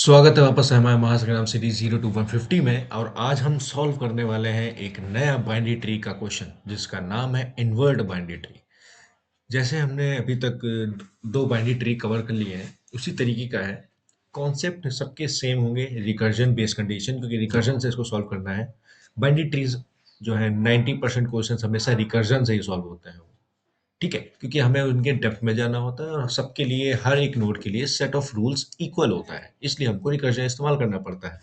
स्वागत है वापस हमारे महासंग्राम सीरीज 0 to 150 में। और आज हम सॉल्व करने वाले हैं एक नया बाइनरी ट्री का क्वेश्चन जिसका नाम है इन्वर्ट बाइनरी ट्री। जैसे हमने अभी तक दो बाइनरी ट्री कवर कर लिए हैं, उसी तरीके का है। कॉन्सेप्ट सबके सेम होंगे, रिकर्जन बेस्ड कंडीशन, क्योंकि रिकर्जन से इसको सॉल्व करना है। बाइनरी ट्रीज जो है 90% क्वेश्चन हमेशा रिकर्जन से ही सॉल्व होते हैं, ठीक है, क्योंकि हमें उनके डेप्थ में जाना होता है और सबके लिए हर एक नोड के लिए सेट ऑफ रूल्स इक्वल होता है, इसलिए हमको रिकर्जन इस्तेमाल करना पड़ता है।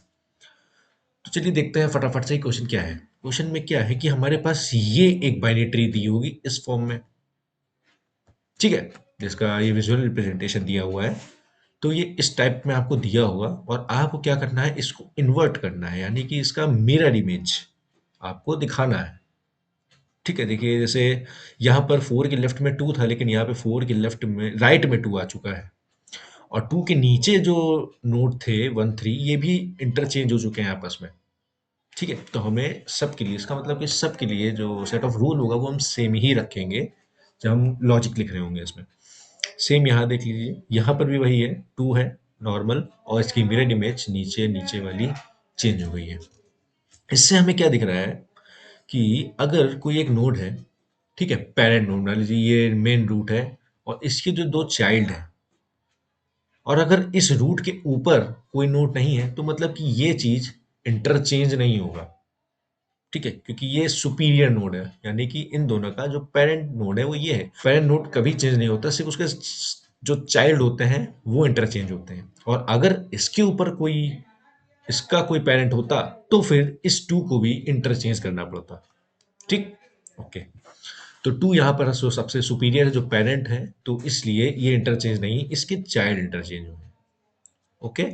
तो चलिए देखते हैं फटाफट से ही क्वेश्चन क्या है। क्वेश्चन में क्या है कि हमारे पास ये एक बाइनरी ट्री दी होगी इस फॉर्म में, ठीक है, जिसका ये विजुअल रिप्रेजेंटेशन दिया हुआ है। तो ये इस टाइप में आपको दिया होगा और आपको क्या करना है, इसको इन्वर्ट करना है, यानी कि इसका मिरर इमेज आपको दिखाना है। ठीक है, देखिए जैसे यहाँ पर 4 के लेफ्ट में 2 था, लेकिन यहाँ पे 4 के लेफ्ट में राइट में 2 आ चुका है। और 2 के नीचे जो नोड थे 1 3, ये भी इंटरचेंज हो चुके हैं आपस में। ठीक है, तो हमें सबके लिए, इसका मतलब कि सबके लिए जो सेट ऑफ रूल होगा वो हम सेम ही रखेंगे जब हम लॉजिक लिख रहे होंगे इसमें। सेम यहाँ देख लीजिए, यहाँ पर भी वही है, 2 है नॉर्मल, और इसकी मिरर इमेज नीचे नीचे वाली चेंज हो गई है। इससे हमें क्या दिख रहा है कि अगर कोई एक नोड है, ठीक है, पेरेंट नोड मान लीजिए, ये मेन रूट है और इसके जो दो चाइल्ड हैं, और अगर इस रूट के ऊपर कोई नोड नहीं है, तो मतलब कि ये चीज इंटरचेंज नहीं होगा। ठीक है, क्योंकि ये सुपीरियर नोड है, यानी कि इन दोनों का जो पेरेंट नोड है वो ये है। पेरेंट नोड कभी चेंज नहीं होता, सिर्फ उसके जो चाइल्ड होते हैं वो इंटरचेंज होते हैं। और अगर इसके ऊपर कोई, इसका कोई पेरेंट होता, तो फिर इस टू को भी इंटरचेंज करना पड़ता। ठीक, ओके। तो टू यहाँ पर सबसे सुपीरियर है, जो पेरेंट है, तो इसलिए ये इंटरचेंज नहीं, इसके चाइल्ड इंटरचेंज होंगे। Okay,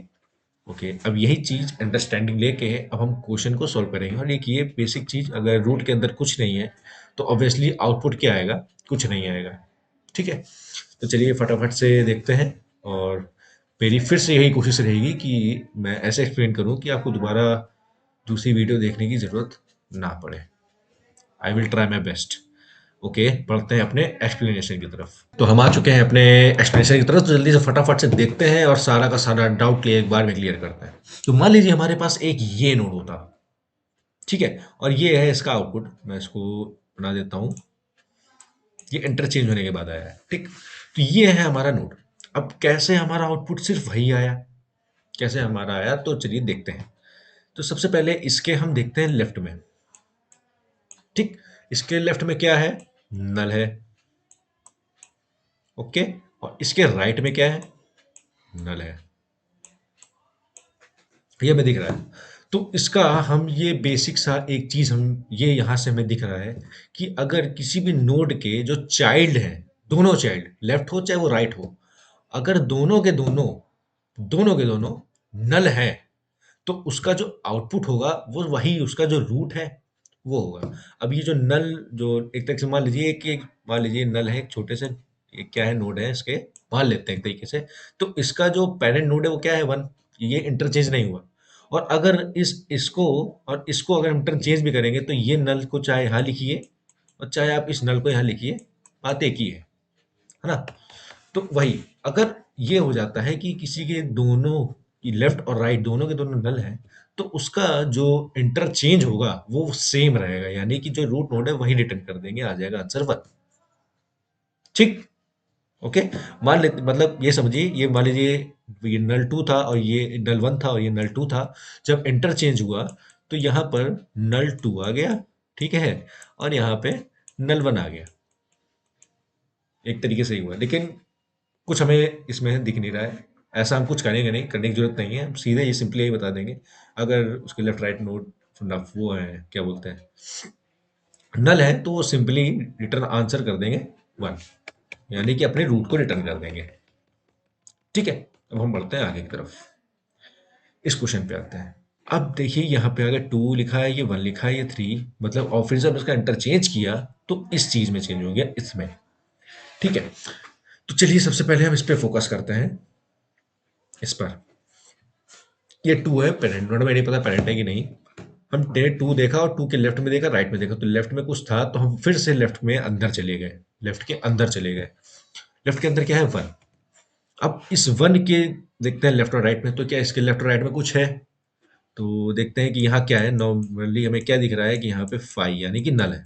okay. अब यही चीज अंडरस्टैंडिंग लेके अब हम क्वेश्चन को सॉल्व करेंगे। और एक ये बेसिक चीज, अगर रूट के अंदर कुछ नहीं है तो ऑब्वियसली आउटपुट क्या आएगा, कुछ नहीं आएगा। ठीक है, तो चलिए फटाफट से देखते हैं। और मेरी फिर से यही कोशिश रहेगी कि मैं ऐसे एक्सप्लेन करूं कि आपको दोबारा दूसरी वीडियो देखने की जरूरत ना पड़े। I will try my best. Okay, बढ़ते हैं अपने एक्सप्लेनेशन की तरफ। तो हम आ चुके हैं अपने एक्सप्लेनेशन की तरफ, तो जल्दी से फटाफट से देखते हैं और सारा का सारा डाउट क्लियर एक बार में क्लियर करते हैं। तो मान लीजिए हमारे पास एक ये नोड होता, ठीक है, और ये है इसका आउटपुट। मैं इसको बना देता हूँ, ये इंटरचेंज होने के बाद आया है, ठीक। तो ये है हमारा नोड। अब कैसे हमारा आउटपुट सिर्फ वही आया, कैसे हमारा आया, तो चलिए देखते हैं। तो सबसे पहले इसके हम देखते हैं लेफ्ट में, ठीक। इसके लेफ्ट में क्या है, नल है, ओके। और इसके राइट में क्या है, नल है, ये हमें दिख रहा है। तो इसका हम ये बेसिक सा एक चीज, हम ये यहां से हमें दिख रहा है कि अगर किसी भी नोड के जो चाइल्ड हैं, दोनों चाइल्ड, लेफ्ट हो चाहे वो राइट हो, अगर दोनों के दोनों नल है, तो उसका जो आउटपुट होगा वो वही, उसका जो रूट है वो होगा। अब ये जो नल, जो एक तरीके से मान लीजिए मान लीजिए नल है एक छोटे से, ये क्या है, नोड है इसके, मान लेते हैं एक तरीके से। तो इसका जो पेरेंट नोड है वो क्या है, 1, ये इंटरचेंज नहीं हुआ। और अगर इसको और इसको अगर हम इंटरचेंज भी करेंगे, तो ये नल को चाहे यहाँ लिखिए और चाहे आप इस नल को यहाँ लिखिए, बात एक ही है ना। तो वही, अगर ये हो जाता है कि किसी के दोनों की लेफ्ट और राइट दोनों के दोनों नल हैं, तो उसका जो इंटरचेंज होगा वो सेम रहेगा, यानी कि जो रूट नोड है वही रिटर्न कर देंगे, आ जाएगा आंसर 1। ठीक, ओके। मान लेते, मतलब ये समझिए, ये मान लीजिए ये नल 2 था और ये नल 1 था और ये नल 2 था। जब इंटरचेंज हुआ तो यहाँ पर नल 2 आ गया, ठीक है, और यहाँ पे नल 1 आ गया। एक तरीके से ही हुआ, लेकिन कुछ हमें इसमें दिख नहीं रहा है। ऐसा हम कुछ करेंगे नहीं, करने की जरूरत नहीं है, हम सीधे ये सिंपली यही बता देंगे। अगर उसके लेफ्ट राइट नोड वो है, क्या बोलते हैं, नल है, तो वो सिंपली रिटर्न आंसर कर देंगे 1, यानी कि अपने रूट को रिटर्न कर देंगे। ठीक है, अब हम बढ़ते हैं आगे की तरफ। इस क्वेश्चन पे आते हैं। अब देखिए यहाँ पे अगर 2 लिखा है, ये 1 लिखा है, ये 3, मतलब और फिर जब इसका इंटरचेंज किया तो इस चीज में चेंज हो गया, इसमें। ठीक है, तो चलिए सबसे पहले हम इस पे फोकस करते हैं, इस पर। ये 2 है पेरेंट नोड में, नहीं पता पेरेंट है कि नहीं। हमने 2 देखा और 2 के लेफ्ट में देखा, राइट में देखा, तो लेफ्ट में कुछ था, तो हम फिर से लेफ्ट में अंदर चले गए, लेफ्ट के अंदर चले गए। लेफ्ट के अंदर क्या है, 1। अब इस 1 के देखते हैं लेफ्ट और राइट में, तो क्या इसके लेफ्ट और राइट में कुछ है? तो देखते हैं कि यहाँ क्या है, नॉर्मली हमें क्या दिख रहा है कि यहाँ पे 5 यानी कि नल है।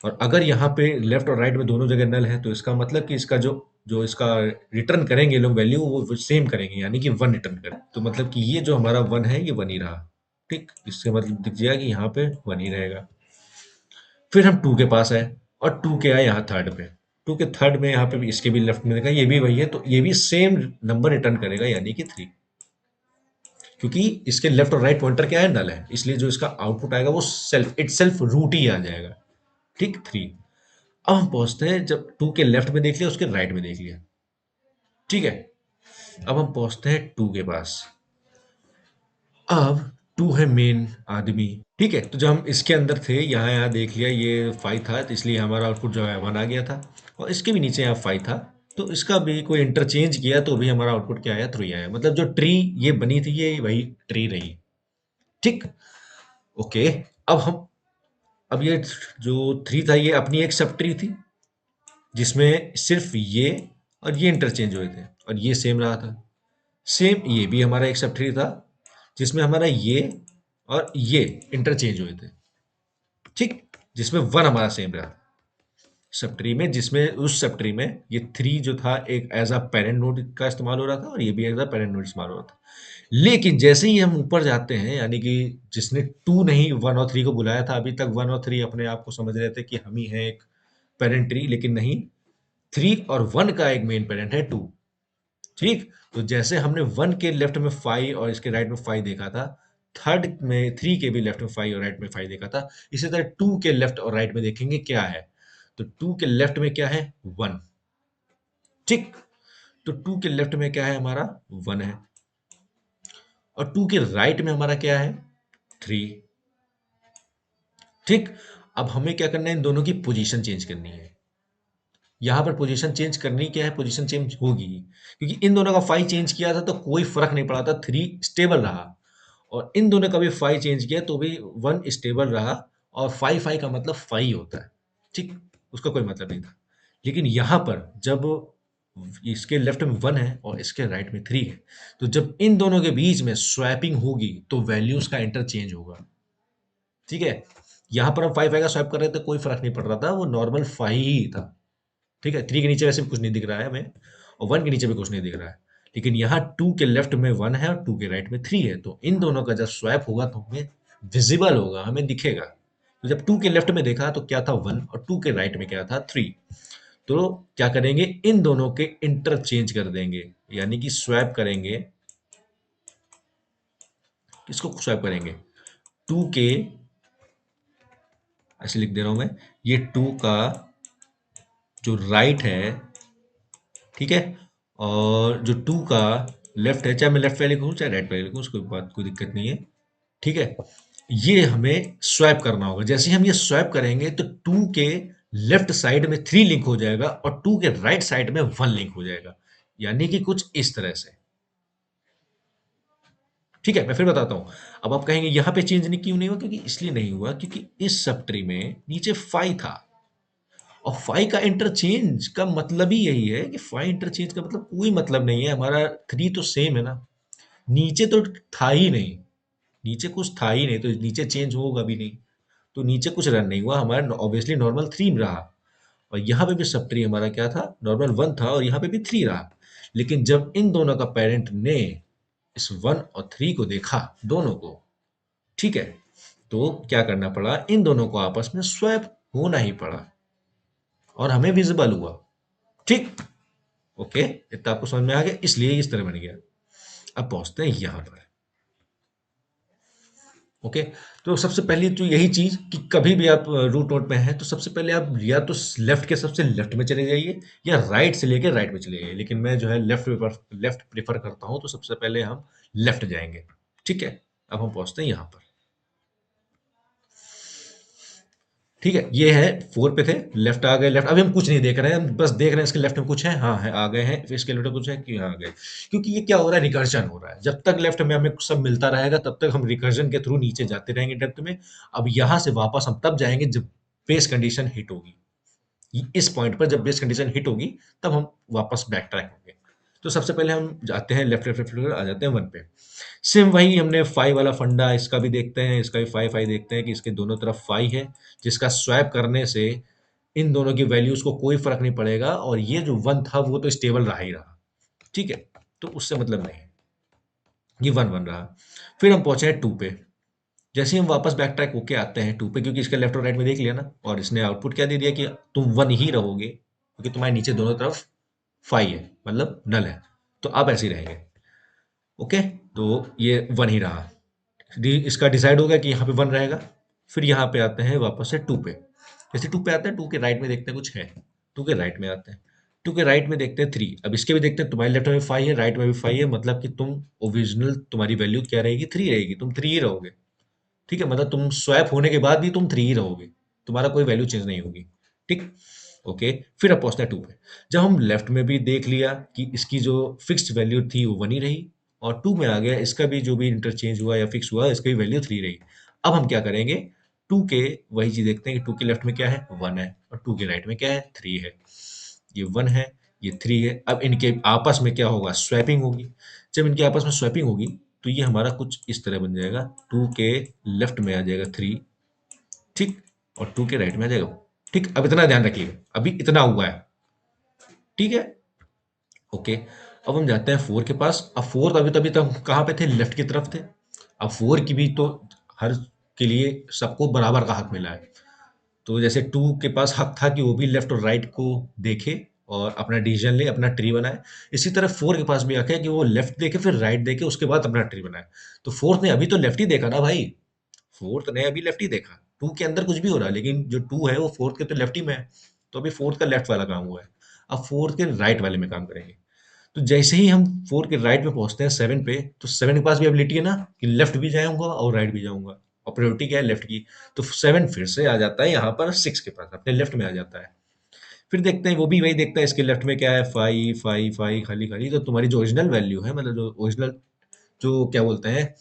और अगर यहाँ पे लेफ्ट और राइट में दोनों जगह नल है, तो इसका मतलब कि इसका जो जो इसका रिटर्न करेंगे लोग वैल्यू, वो सेम करेंगे, यानी कि 1 रिटर्न करें। तो मतलब कि ये जो हमारा 1 है, ये 1 ही रहा। ठीक, इससे मतलब दिख जाएगा कि यहाँ पे 1 ही रहेगा। फिर हम 2 के पास आए, और 2 के आए यहाँ थर्ड पे। 2 के थर्ड में यहाँ पे भी, इसके भी लेफ्ट में देखा, ये भी वही है, तो ये भी सेम नंबर रिटर्न करेगा, यानी कि 3। क्योंकि इसके लेफ्ट और राइट पॉइंटर क्या है, नल है, इसलिए जो इसका आउटपुट आएगा वो सेल्फ इट सेल्फ रूट ही आ जाएगा। ठीक, 3। अब हम पहुंचते हैं, जब 2 के लेफ्ट में देख लिया, उसके राइट में देख लिया। ठीक है, अब हम पहुंचते हैं 2 के पास। अब 2 है मेन आदमी। ठीक है, तो जब हम इसके अंदर थे, यहाँ यहाँ देख लिया, ये 5 था, तो इसलिए हमारा आउटपुट जो है 1 आ गया था। और इसके भी नीचे यहाँ 5 था, तो इसका भी कोई इंटरचेंज किया तो भी हमारा आउटपुट क्या आया, 3 आया। मतलब जो ट्री ये बनी थी, ये वही ट्री रही। ठीक, ओके। अब हम, अब ये जो 3 था, ये अपनी एक सब ट्री थी, जिसमें सिर्फ ये और ये इंटरचेंज हुए थे, और ये सेम रहा था। सेम ये भी हमारा एक सब ट्री था, जिसमें हमारा ये और ये इंटरचेंज हुए थे। ठीक, जिसमें 1 हमारा सेम रहा सब ट्री में, जिसमें उस सब ट्री में ये 3 जो था, एक एज अ पेरेंट नोड का इस्तेमाल हो रहा था, और ये भी एज अ पेरेंट नोड इस्तेमाल हो रहा था। लेकिन जैसे ही हम ऊपर जाते हैं, यानी कि जिसने 2 नहीं 1 और 3 को बुलाया था, अभी तक 1 और 3 अपने आप को समझ रहे थे कि हम ही हैं एक पेरेंट ट्री, लेकिन नहीं, 3 और 1 का एक मेन पेरेंट है 2। ठीक, तो जैसे हमने 1 के लेफ्ट में 5 और इसके राइट में 5 देखा था, थर्ड में 3 के भी लेफ्ट में 5 और राइट में 5 देखा था, इसी तरह 2 के लेफ्ट और राइट में देखेंगे क्या है। तो 2 के लेफ्ट में क्या है, 1। ठीक, तो 2 के लेफ्ट में क्या है, हमारा 1 है, और 2 के राइट में हमारा क्या है, 3। ठीक, अब हमें क्या करना है, इन दोनों की पोजीशन चेंज करनी है। यहाँ पर पोजीशन चेंज करनी क्या है, पोजीशन चेंज होगी, क्योंकि इन दोनों का 5 चेंज किया था तो कोई फर्क नहीं पड़ा था, 3 स्टेबल रहा। और इन दोनों का भी 5 चेंज किया तो भी 1 स्टेबल रहा, और 5 5 का मतलब 5 होता है। ठीक, उसका कोई मतलब नहीं था। लेकिन यहाँ पर जब इसके लेफ्ट में 1 है और इसके राइट में 3 है, तो जब इन दोनों के बीच में स्वैपिंग होगी, तो वैल्यूज का इंटरचेंज होगा। ठीक है, यहाँ पर हम 5 5 का स्वैप कर रहे थे, कोई फर्क नहीं पड़ रहा था, वो नॉर्मल 5 ही था। ठीक है, 3 के नीचे वैसे भी कुछ नहीं दिख रहा है हमें, और 1 के नीचे भी कुछ नहीं दिख रहा है। लेकिन यहाँ 2 के लेफ्ट में 1 है और 2 के राइट में 3 है, तो इन दोनों का जब स्वैप होगा तो हमें विजिबल होगा, हमें दिखेगा। तो जब 2 के लेफ्ट में देखा तो क्या था, 1, और 2 के राइट में क्या था, 3। तो क्या करेंगे, इन दोनों के इंटरचेंज कर देंगे, यानी कि स्वैप करेंगे। किसको स्वैप करेंगे, 2 के, ऐसे लिख दे रहा हूं मैं, ये 2 का जो राइट है, ठीक है, और जो 2 का लेफ्ट है, चाहे मैं लेफ्ट पे लिखूँ चाहे राइट पे लिखूँ, उसको बात कोई दिक्कत नहीं है। ठीक है, ये हमें स्वैप करना होगा। जैसे ही हम ये स्वैप करेंगे तो 2 के लेफ्ट साइड में 3 लिंक हो जाएगा, और 2 के राइट साइड में 1 लिंक हो जाएगा, यानी कि कुछ इस तरह से। ठीक है, मैं फिर बताता हूँ। अब आप कहेंगे यहाँ पे चेंज नहीं क्यों नहीं हुआ, क्योंकि इसलिए नहीं हुआ क्योंकि इस सब ट्री में नीचे 5 था, और 5 का इंटरचेंज का मतलब ही यही है कि 5 इंटरचेंज का मतलब कोई मतलब नहीं है, हमारा 3 तो सेम है ना। नीचे तो था ही नहीं, नीचे कुछ था ही नहीं, तो नीचे चेंज होगा भी नहीं। तो नीचे कुछ रन नहीं हुआ, हमारा ऑब्वियसली नॉर्मल 3 रहा। और यहाँ पे भी सब ट्री हमारा क्या था, नॉर्मल 1 था, और यहाँ पे भी 3 रहा। लेकिन जब इन दोनों का पेरेंट ने इस 1 और 3 को देखा, दोनों को, ठीक है, तो क्या करना पड़ा, इन दोनों को आपस में स्वैप होना ही पड़ा, और हमें विजिबल हुआ। ठीक, ओके, इतना आपको समझ में आ गया, इसलिए इस तरह बन गया। अब पहुंचते हैं यहाँ पर। ओके, तो सबसे पहली तो यही चीज कि कभी भी आप रूट नोट में हैं, तो सबसे पहले आप या तो लेफ्ट के सबसे लेफ्ट में चले जाइए, या राइट से लेके राइट में चले जाइए। लेकिन मैं जो है लेफ्ट प्रेफर करता हूँ, तो सबसे पहले हम लेफ्ट जाएंगे। ठीक है, अब हम पहुंचते हैं यहाँ पर। ठीक है, ये है 4 पे थे, लेफ्ट आ गए, लेफ्ट, अभी हम कुछ नहीं देख रहे हैं, हम बस देख रहे हैं इसके लेफ्ट में कुछ है, हाँ है, आ गए हैं, फिर इसके लेफ्ट में कुछ है कि हाँ आ गए। क्योंकि ये क्या हो रहा है, रिकर्जन हो रहा है, जब तक लेफ्ट में हमें सब मिलता रहेगा तब तक हम रिकर्जन के थ्रू नीचे जाते रहेंगे डेप्थ में। अब यहाँ से वापस हम तब जाएंगे जब बेस कंडीशन हिट होगी। इस पॉइंट पर जब बेस कंडीशन हिट होगी, तब हम वापस बैक ट्रैक होंगे। तो सबसे पहले हम जाते हैं लेफ्ट लेफ्ट लेफ्ट आ जाते हैं 1 पे। सेम वही हमने 5 वाला फंडा इसका भी देखते हैं, इसका भी 5 देखते हैं कि इसके दोनों तरफ 5 है, जिसका स्वैप करने से इन दोनों की वैल्यूज को कोई फर्क नहीं पड़ेगा और ये जो 1 था वो तो स्टेबल रहा ही रहा। ठीक है, तो उससे मतलब नहीं, ये 1 रहा। फिर हम पहुंचे हैं 2 पे। जैसे ही हम वापस बैक ट्रैक होके आते हैं 2 पे, क्योंकि इसके लेफ्ट और राइट में देख लिया ना, और इसने आउटपुट क्या दे दिया कि तुम 1 ही रहोगे, क्योंकि तुम्हारे नीचे दोनों तरफ 5 है, मतलब नल है, तो आप ऐसे ही रहेंगे। ओके, तो ये 1 ही रहा। इसका डिसाइड हो गया कि यहाँ पे 1 रहेगा। फिर यहाँ पे आते हैं वापस से 2 पे। जैसे 2 पे आते हैं, 2 के राइट में देखते हैं कुछ है, 2 के राइट में आते हैं, 2 के राइट में देखते हैं 3। अब इसके भी देखते हैं, तुम्हारे लेफ्ट में 5 है, राइट में भी 5 है, मतलब कि तुम ओरिजिनल तुम्हारी वैल्यू क्या रहेगी, 3 रहेगी, तुम 3 ही रहोगे। ठीक है, मतलब तुम स्वैप होने के बाद भी तुम 3 ही रहोगे, तुम्हारा कोई वैल्यू चेंज नहीं होगी। ठीक, ओके। फिर अब पहुंचते हैं 2 पे। जब हम लेफ्ट में भी देख लिया कि इसकी जो फिक्स्ड वैल्यू थी वो 1 ही रही, और 2 में आ गया, इसका भी जो भी इंटरचेंज हुआ या फिक्स हुआ, इसका भी वैल्यू 3 रही। अब हम क्या करेंगे, 2 के वही चीज देखते हैं कि 2 के लेफ्ट में क्या है, 1 है, और 2 के राइट में क्या है, 3 है। ये 1 है, ये 3 है। अब इनके आपस में क्या होगा, स्वैपिंग होगी। जब इनके आपस में स्वैपिंग होगी तो ये हमारा कुछ इस तरह बन जाएगा, 2 के लेफ्ट में आ जाएगा 3, ठीक, और 2 के राइट में आ जाएगा। ठीक, अब इतना ध्यान रखिएगा, अभी इतना हुआ है। ठीक है, ओके। अब हम जाते हैं 4 के पास। अब 4 अभी तभी तक कहाँ पे थे, लेफ्ट की तरफ थे। अब 4 की भी तो हर के लिए सबको बराबर का हक मिला है। तो जैसे 2 के पास हक था कि वो भी लेफ्ट और राइट को देखे और अपना डिसीजन ले, अपना ट्री बनाए। इसी तरह 4 के पास भी हक है कि वो लेफ्ट देखे, फिर राइट देखे, उसके बाद अपना ट्री बनाए। तो 4th ने अभी तो लेफ्ट ही देखा ना भाई, 4th ने अभी लेफ्ट ही देखा। 2 के अंदर कुछ भी हो रहा है, लेकिन जो 2 है वो 4th के तो लेफ्ट ही में है। तो अभी 4th का लेफ्ट वाला काम हुआ है। अब 4th के राइट वाले में काम करेंगे। तो जैसे ही हम 4 के राइट में पहुंचते हैं 7 पे, तो 7 के पास भी एबिलिटी है ना कि लेफ्ट भी जाऊंगा और राइट भी जाऊंगा, और प्रायोरिटी क्या है, लेफ्ट की। तो 7 फिर से आ जाता है यहाँ पर 6 के पास, अपने लेफ्ट में आ जाता है। फिर देखते हैं, वो भी वही देखता है इसके लेफ्ट में क्या है, 5 5 5 खाली खाली। तो तुम्हारी जो ओरिजिनल वैल्यू है, मतलब जो ओरिजिनल, जो क्या बोलते हैं,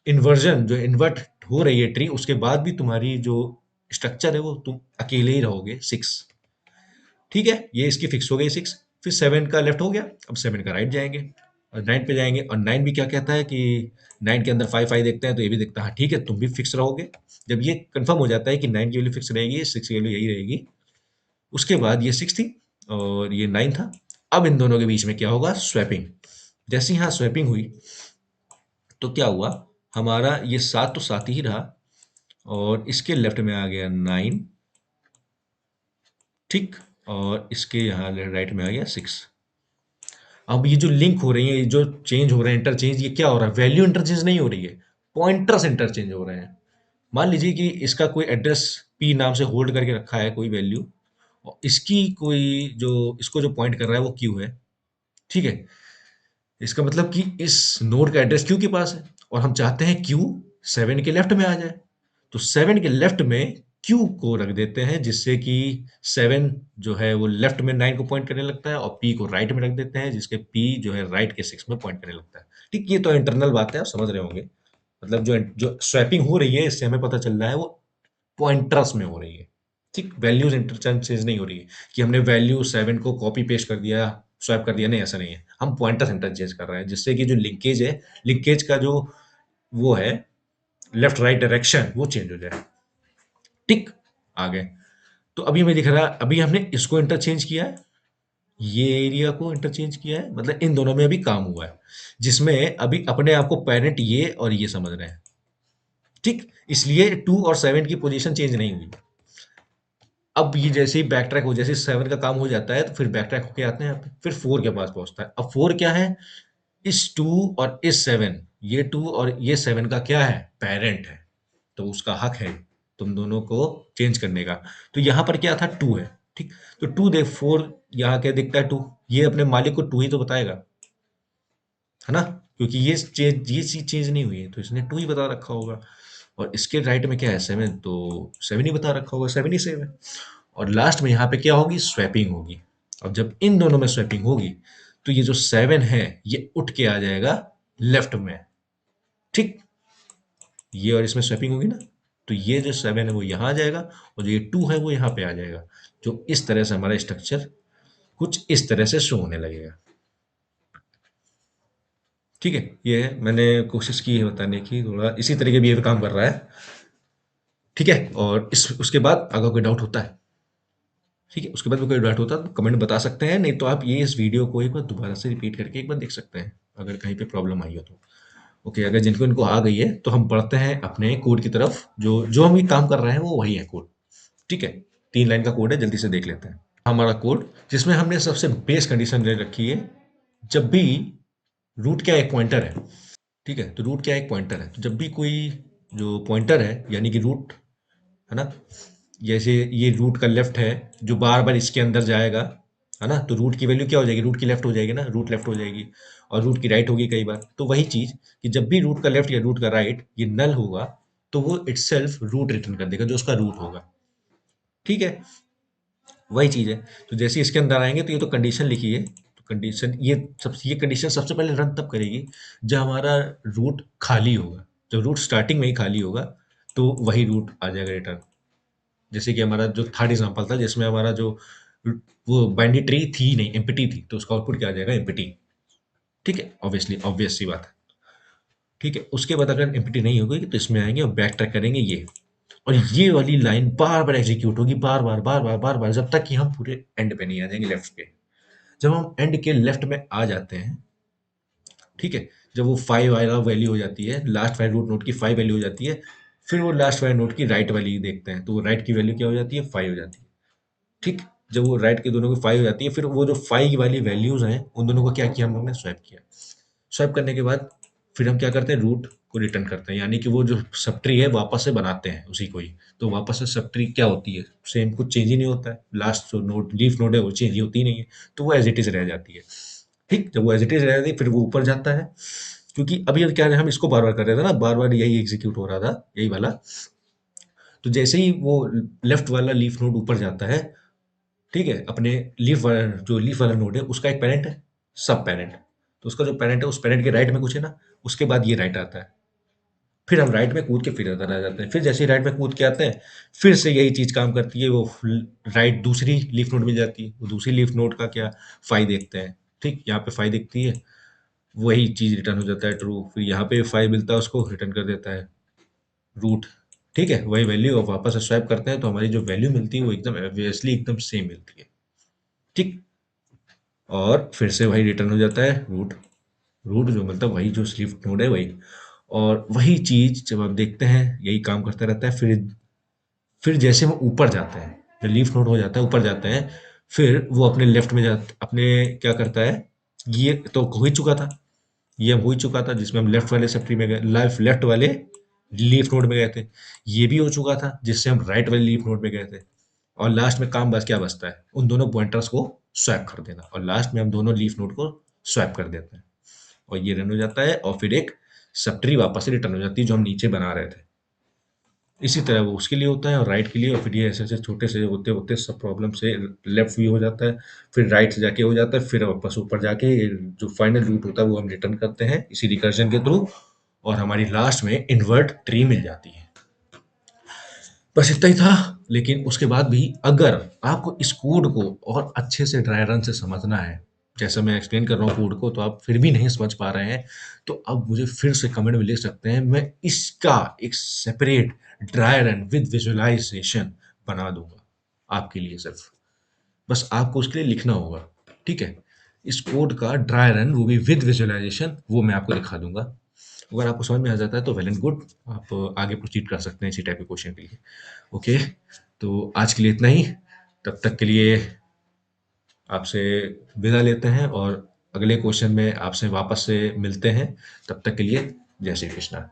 इन्वर्जन, जो इन्वर्ट हो रही है ट्री, उसके बाद भी तुम्हारी जो स्ट्रक्चर है वो तुम अकेले ही रहोगे, 6। ठीक है, ये इसकी फिक्स हो गई 6। फिर 7 का लेफ्ट हो गया, अब 7 का राइट जाएंगे और 9 पे जाएंगे, और 9 भी क्या कहता है कि 9 के अंदर 5 5 देखते हैं, तो ये भी देखता है हाँ ठीक है तुम भी फिक्स रहोगे। जब ये कंफर्म हो जाता है कि 9 की वैल्यू फिक्स रहेगी, 6 की वैल्यू यही रहेगी, उसके बाद ये 6 थी और ये 9 था। अब इन दोनों के बीच में क्या होगा, स्वैपिंग। जैसे यहाँ स्वैपिंग हुई तो क्या हुआ, हमारा ये 7 तो 7 ही रहा, और इसके लेफ्ट में आ गया 9, ठीक, और इसके यहाँ राइट में आ गया 6। अब ये जो लिंक हो रही है, ये जो चेंज हो रहे हैं, इंटरचेंज, ये क्या हो रहा है, वैल्यू इंटरचेंज नहीं हो रही है, पॉइंटर्स इंटरचेंज हो रहे हैं। मान लीजिए कि इसका कोई एड्रेस पी नाम से होल्ड करके रखा है कोई वैल्यू, और इसकी कोई जो इसको जो पॉइंट कर रहा है वो क्यू है। ठीक है, इसका मतलब कि इस नोड का एड्रेस क्यू के पास है, और हम चाहते हैं क्यू 7 के लेफ्ट में आ जाए। तो 7 के लेफ्ट में क्यू को रख देते हैं, जिससे कि 7 जो है वो लेफ्ट में 9 को पॉइंट करने लगता है, और पी को राइट में रख देते हैं, जिसके पी जो है राइट के 6 में पॉइंट करने लगता है। ठीक, ये तो इंटरनल बात है, आप समझ रहे होंगे। मतलब जो जो स्वैपिंग हो रही है, इससे हमें पता चल रहा है वो पॉइंटर्स में हो रही है। ठीक, वैल्यूज इंटरचेंज नहीं हो रही है कि हमने वैल्यू 7 को कॉपी पेस्ट कर दिया, स्वैप कर दिया, नहीं ऐसा नहीं है। हम पॉइंटर्स इंटरचेंज कर रहे हैं, जिससे कि जो लिंकेज है, लिंकेज का जो वो है लेफ्ट राइट डायरेक्शन, वो चेंज हो जाए। टिक, आ गए। तो अभी हमें दिख रहा है, अभी हमने इसको इंटरचेंज किया है, ये एरिया को इंटरचेंज किया है, मतलब इन दोनों में अभी काम हुआ है, जिसमें अभी अपने आप को पेरेंट ये और ये समझ रहे हैं। ठीक, इसलिए 2 और 7 की पोजीशन चेंज नहीं हुई। अब ये जैसे ही बैक ट्रैक हो, जैसे 7 का काम हो जाता है, तो फिर बैक ट्रैक होके आते हैं यहाँ पे, फिर 4 के पास पहुंचता है। अब 4 क्या है, इस 2 और इस 7, ये 2 और ये 7 का क्या है, पेरेंट है, तो उसका हक है तुम दोनों को चेंज करने का। तो यहाँ पर क्या था, 2 है। ठीक, तो 2 देख, 4 यहाँ क्या दिखता है, 2, ये अपने मालिक को 2 ही तो बताएगा, है ना, क्योंकि ये चेंज, ये चीज चेंज नहीं हुई है, तो इसने 2 ही बता रखा होगा। और इसके राइट में क्या है, 7, तो 7 ही बता रखा होगा, 7 ही सेव है। और लास्ट में यहाँ पे क्या होगी, स्वैपिंग होगी। अब जब इन दोनों में स्वैपिंग होगी, तो ये जो 7 है ये उठ के आ जाएगा लेफ्ट में। ठीक, ये और इसमें स्वैपिंग होगी ना, तो ये जो 7 है वो यहाँ आ जाएगा, और जो ये 2 है वो यहाँ पे आ जाएगा। जो इस तरह से हमारा स्ट्रक्चर कुछ इस तरह से शो होने लगेगा। ठीक है, ये है, मैंने कोशिश की है बताने की, थोड़ा इसी तरीके बिहेवियर काम कर रहा है। ठीक है, और इस उसके बाद अगर कोई डाउट होता है, ठीक है, उसके बाद भी कोई डाउट होता है तो कमेंट बता सकते हैं, नहीं तो आप ये इस वीडियो को एक बार दोबारा से रिपीट करके एक बार देख सकते हैं, अगर कहीं पे प्रॉब्लम आई हो तो। ओके, अगर जिनको इनको आ गई है तो हम बढ़ते हैं अपने कोड की तरफ। जो जो हम ये काम कर रहे हैं वो वही है कोड। ठीक है, 3 लाइन का कोड है, जल्दी से देख लेते हैं। हमारा कोड जिसमें हमने सबसे बेस कंडीशन ले रखी है, जब भी रूट क्या एक पॉइंटर है, ठीक है, तो रूट क्या एक पॉइंटर है, तो जब भी कोई जो पॉइंटर है यानी कि रूट, है ना, जैसे ये रूट का लेफ्ट है जो बार बार इसके अंदर जाएगा, है ना, तो रूट की वैल्यू क्या हो जाएगी, रूट की लेफ्ट हो जाएगी ना, रूट लेफ्ट हो जाएगी, और रूट की राइट होगी कई बार। तो वही चीज कि जब भी रूट का लेफ्ट या रूट का राइट ये नल होगा, तो वो इटसेल्फ रूट रिटर्न कर देगा जो उसका रूट होगा। ठीक है, वही चीज है। तो जैसे इसके अंदर आएंगे तो ये तो कंडीशन लिखी है, तो कंडीशन ये कंडीशन सबसे पहले रन तब करेगी जब हमारा रूट खाली होगा। जब रूट स्टार्टिंग में ही खाली होगा तो वही रूट आ जाएगा रिटर्न। जैसे कि हमारा जो थर्ड एग्जांपल था जिसमें हमारा जो वो बाइनरी ट्री थी नहीं, एम्प्टी थी, तो उसका आउटपुट क्या आ जाएगा, एम्प्टी। ठीक है, ऑब्वियसली ऑब्वियस सी बात है। ठीक है, उसके बाद अगर एम्प्टी नहीं होगी तो इसमें आएंगे और बैक ट्रैक करेंगे ये, और ये वाली लाइन बार बार एग्जीक्यूट होगी, बार बार बार बार बार बार, जब तक कि हम पूरे एंड पे नहीं आ जाएंगे, लेफ्ट पे। जब हम एंड के लेफ्ट में आ जाते हैं, ठीक है, जब वो 5 वाला वैल्यू हो जाती है, लास्ट वाले रूट नोड की 5 वैल्यू हो जाती है, फिर वो लास्ट वाले नोड की राइट वाली देखते हैं, तो वो राइट की वैल्यू क्या हो जाती है, 5 हो जाती है। ठीक, जब वो राइट के दोनों की 5 हो जाती है, फिर वो जो 5 वाली वैल्यूज हैं उन दोनों को क्या किया हम लोग ने, स्वैप किया। स्वैप करने के बाद फिर हम क्या करते हैं, रूट को रिटर्न करते हैं, यानी कि वो जो सब ट्री है वापस से बनाते हैं उसी को ही। तो वापस से सब ट्री क्या होती है, सेम, कुछ चेंज ही नहीं होता है, लास्ट जो नोड लीफ नोड है वो चेंज ही होती नहीं है, तो वो एज इट इज रह जाती है। ठीक, जब वो एज इट इज रह जाती है फिर वो ऊपर जाता है, क्योंकि अभी क्या है, हम इसको बार बार कर रहे थे ना, बार बार यही एग्जीक्यूट हो रहा था, यही वाला। तो जैसे ही वो लेफ्ट वाला लीफ नोड ऊपर जाता है, ठीक है, अपने लीफ वाला, जो लीफ वाला नोड है उसका एक पेरेंट है, सब पेरेंट, तो उसका जो पेरेंट है उस पेरेंट के राइट में कुछ है ना, उसके बाद ये राइट आता है। फिर हम राइट में कूद के फिर अंदर आ जाते हैं, फिर जैसे ही राइट में कूद के आते हैं, फिर से यही चीज काम करती है, वो राइट दूसरी लीफ नोड मिल जाती है, वो दूसरी लीफ नोड का क्या, फाइव देखते हैं। ठीक, यहाँ पे फाइव दिखती है, वही चीज रिटर्न हो जाता है ट्रू, फिर यहाँ पे फाइव मिलता है उसको रिटर्न कर देता है रूट। ठीक है, वही वैल्यू और वापस से स्वैप करते हैं तो हमारी जो वैल्यू मिलती है वो एकदम ऑब्वियसली एकदम सेम मिलती है। ठीक, और फिर से वही रिटर्न हो जाता है रूट। रूट जो मतलब वही जो स्लिप नोड है वही, और वही चीज जब आप देखते हैं यही काम करता रहता है। फिर जैसे हम ऊपर जाते हैं, जब लीफ नोड हो जाता है ऊपर जाते हैं, फिर वो अपने लेफ्ट में जाता, अपने क्या करता है, ये तो हो ही चुका था, ये हो ही चुका था जिसमें हम लेफ्ट वाले सब ट्री में गए, लेफ्ट वाले लीफ नोड में गए थे। ये भी हो चुका था जिससे हम राइट वाले लीफ नोड में गए थे। और लास्ट में काम बस क्या बचता है, उन दोनों पॉइंटर्स को स्वैप कर देना, और लास्ट में हम दोनों लीफ नोड को स्वैप कर देते हैं, और ये रन हो जाता है, और फिर एक सब ट्री वापस से रिटर्न हो जाती है जो हम नीचे बना रहे थे। इसी तरह वो उसके लिए होता है और राइट के लिए, और फिर ये ऐसे-ऐसे छोटे से होते होते सब प्रॉब्लम से लेफ्ट भी हो जाता है, फिर राइट से जाके हो जाता है, फिर वापस ऊपर जाके जो फाइनल रूट होता है वो हम रिटर्न करते हैं इसी रिकर्जन के थ्रू, और हमारी लास्ट में इन्वर्ट ट्री मिल जाती है। बस इतना ही था। लेकिन उसके बाद भी अगर आपको इस कोड को और अच्छे से ड्राई रन से समझना है, जैसा मैं एक्सप्लेन कर रहा हूँ कोड को, तो आप फिर भी नहीं समझ पा रहे हैं, तो अब मुझे फिर से कमेंट में लिख सकते हैं, मैं इसका एक separate dry run with visualisation बना दूंगा आपके लिए। सिर्फ बस आपको उसके लिए लिखना होगा, ठीक है, इस कोड का ड्राई रन वो भी विद विजुअलाइजेशन, वो मैं आपको दिखा दूंगा। अगर आपको समझ में आ जाता है तो वेल एंड गुड, आप आगे प्रोसीड कर सकते हैं इसी टाइप के क्वेश्चन के लिए। ओके, तो आज के लिए इतना ही। तब तक के लिए आपसे विदा लेते हैं और अगले क्वेश्चन में आपसे वापस से मिलते हैं। तब तक के लिए जय श्री कृष्णा।